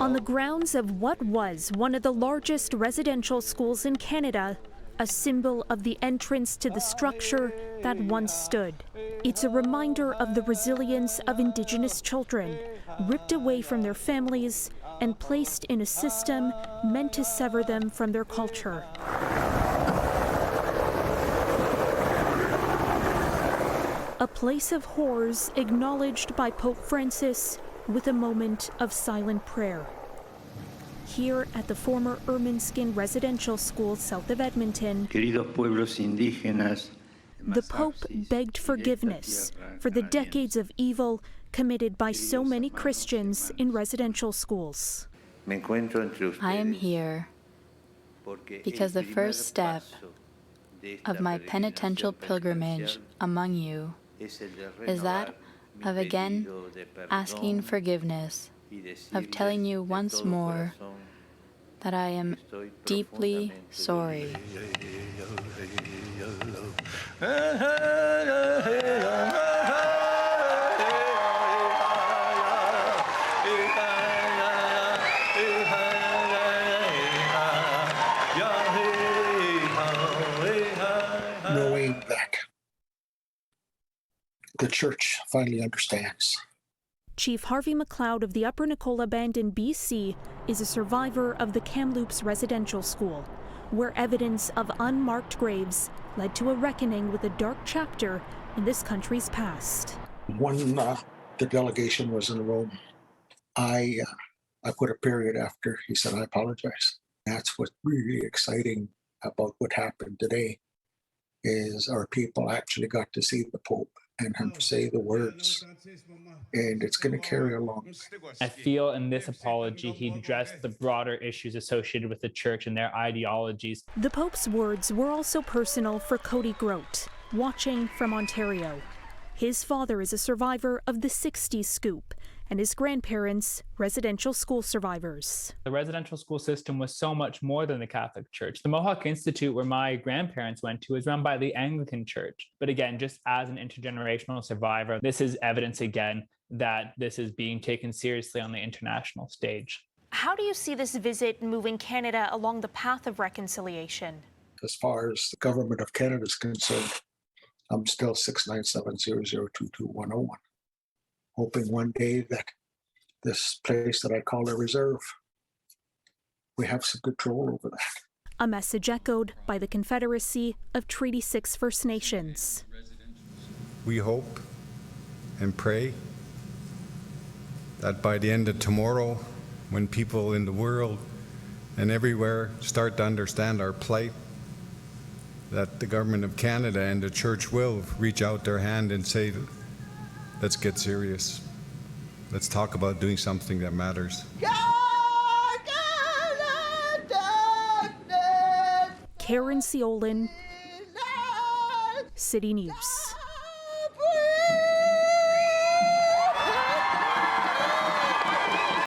On the grounds of what was one of the largest residential schools in Canada, a symbol of the entrance to the structure that once stood. It's a reminder of the resilience of Indigenous children, ripped away from their families and placed in a system meant to sever them from their culture. A place of horrors acknowledged by Pope Francis with a moment of silent prayer. Here at the former Ermineskin Residential School south of Edmonton, the Pope begged forgiveness for the decades of evil committed by so many Christians in residential schools. I am here because the first step of my penitential pilgrimage among you is that of again asking forgiveness, of telling you once more that I am deeply sorry. Knowing that the church finally understands. Chief Harvey McLeod of the Upper Nicola Band in BC is a survivor of the Kamloops Residential School, where evidence of unmarked graves led to a reckoning with a dark chapter in this country's past. When the delegation was in Rome, I put a period after he said, I apologize. That's what's really exciting about what happened today, is our people actually got to see the Pope and him say the words, and it's going to carry along. I feel in this apology, he addressed the broader issues associated with the church and their ideologies. The Pope's words were also personal for Cody Grote, watching from Ontario. His father is a survivor of the 60s scoop, and his grandparents, residential school survivors. The residential school system was so much more than the Catholic Church. The Mohawk Institute, where my grandparents went to, is run by the Anglican Church. But again, just as an intergenerational survivor, this is evidence again that this is being taken seriously on the international stage. How do you see this visit moving Canada along the path of reconciliation? As far as the government of Canada is concerned, I'm still 697-0022101. Hoping one day that this place that I call a reserve, we have some control over that. A message echoed by the Confederacy of Treaty 6 First Nations. We hope and pray that by the end of tomorrow, when people in the world and everywhere start to understand our plight, that the government of Canada and the church will reach out their hand and say, let's get serious. Let's talk about doing something that matters. Caryn Ceolin, City News.